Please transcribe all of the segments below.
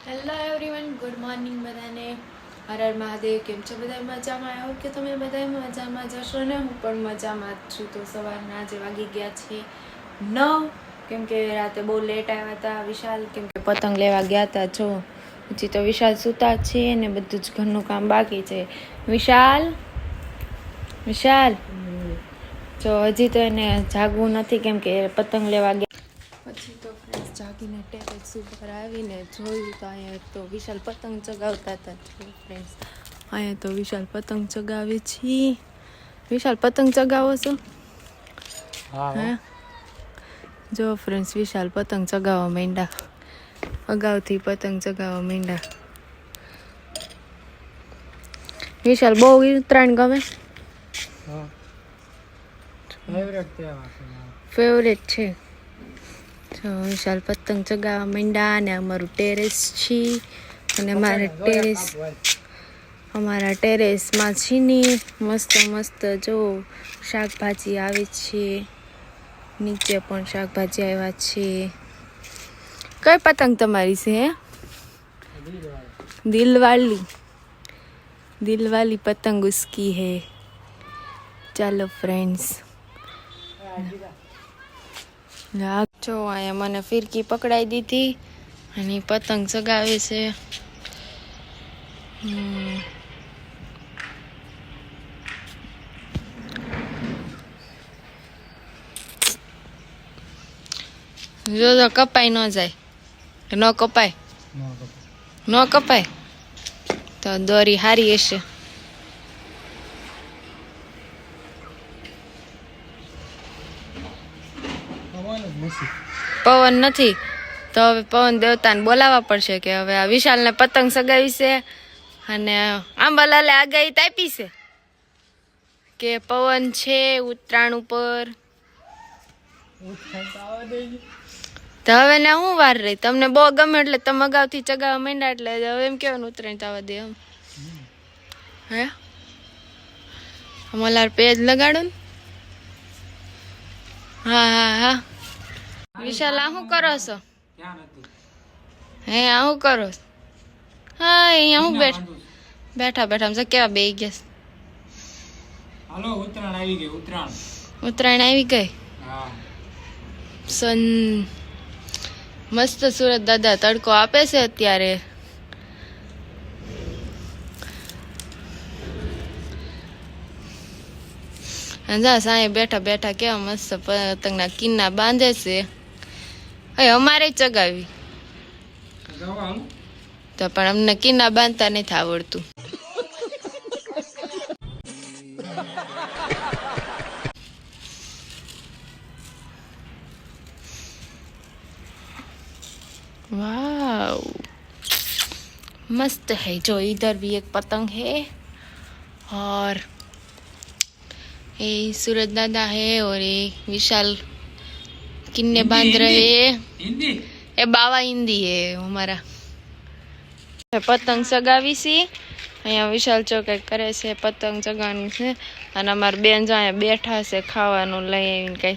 Hello everyone, good morning બધાને. હર હર મહાદેવ. કેમ છો બધા? મજામાં? આવ્યો કે તમે બધા મજામાં જશો ને? હું પણ મજામાં જ છું. તો સવારના આજે વાગી ગયા છે 9, કેમ કે રાતે બહુ લેટ આવ્યા હતા વિશાલ, કેમ કે પતંગ લેવા ગયા હતા. જો હજી તો વિશાલ સૂતા છે ને બધું જ ઘરનું કામ બાકી છે. વિશાલ જો હજી તો એને જાગવું નથી, કેમ કે પતંગ લેવા ગયા. પછી તો ફ્રેન્ડ્સ જાગીને ટેરેસ ઉપર આવીને જોયું તો અહીંયા તો વિશાલ પતંગ ચગાવતા હતા. જો ફ્રેન્ડ્સ, અહીંયા તો વિશાલ પતંગ ચગાવે છે. વિશાલ પતંગ ચગાવો છો? હા. જો ફ્રેન્ડ્સ, વિશાલ પતંગ ચગાવવા માંડ્યા. અગાઉથી પતંગ ચગાવવા માંડ્યા. વિશાલ બહુ ઉત્તરાયણ ગમે? ફેવરેટ છે. તો વિશાલ પતંગ ચગાવવા માંડ્યા. અને અમારું ટેરેસ છે, અને અમારા ટેરેસમાં છે ને મસ્ત મસ્ત જો શાકભાજી આવે છે. નીચે પણ શાકભાજી આવ્યા છે. કઈ પતંગ તમારી છે? દિલવાલી પતંગ ઉસકી હે. ચાલો ફ્રેન્ડ્સ, જો અહીંયા મને ફિરકી પકડાઈ દીધી અને પતંગ ચગાવે છે. જો કપાઈ ન જાય. ન કપાય તો દોરી હારી હશે. પવન નથી તો હવે પવન દેવતાને બોલાવવા પડશે કે હવે આ વિશાલને પતંગ સગાવી છે. અને આંબાલાલે આગાહી આપી છે કે પવન છે ઉત્તરાયણ ઉપર. તો હવે ને હું વાર રહી? તમને બહુ ગમે એટલે તમે અગાઉથી ચગાવવા માંડ્યા, એટલે હવે એમ કેવાનું ઉત્તરાયણ થવા દે એમ. હે મલાર પેજ લગાડો ને. હા. વિશાલ, આ શું કરો છો? હે આ શું કરો? હા, અહીંયા હું બેઠા કેવા બે ગયા. ઉત્તરાયણ આવી ગઈ. મસ્ત સુરત દાદા તડકો આપે છે અત્યારે. સાંજે બેઠા કેવા મસ્ત પતંગના કિન્ના બાંધે છે. અમારે ચગાવી તો પણ અમને કિન્ના બાંધતા નથી આવડતું. वाव, मस्त है. जो इधर भी एक पतंग है और ये सूरज दादा है और ये विशाल किन्ने बांध रहे हैं. ये बावा हिंदी है हमारा. પતંગ ચગાવી છે અહીંયા. વિશાલ ચોકે કરે છે, પતંગ ચગાવવાનું છે. અને અમારા બેન જો અહીંયા બેઠા છે ખાવાનું લઈ આવીને. કઈ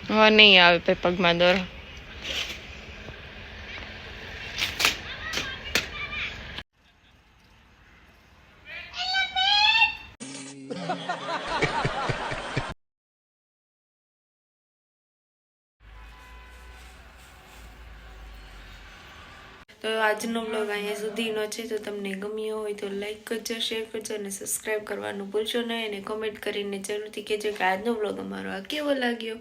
હા નહીં આવે ભાઈ પગમાં દોરો. તો આજનો બ્લોગ અહીંયા સુધીનો છે. તો તમને ગમ્યો હોય તો લાઈક કરજો, શેર કરજો અને સબસ્ક્રાઈબ કરવાનું ભૂલશો નહીં. અને કોમેન્ટ કરીને જરૂરથી કહેજો કે આજનો બ્લોગ અમારો આ કેવો લાગ્યો.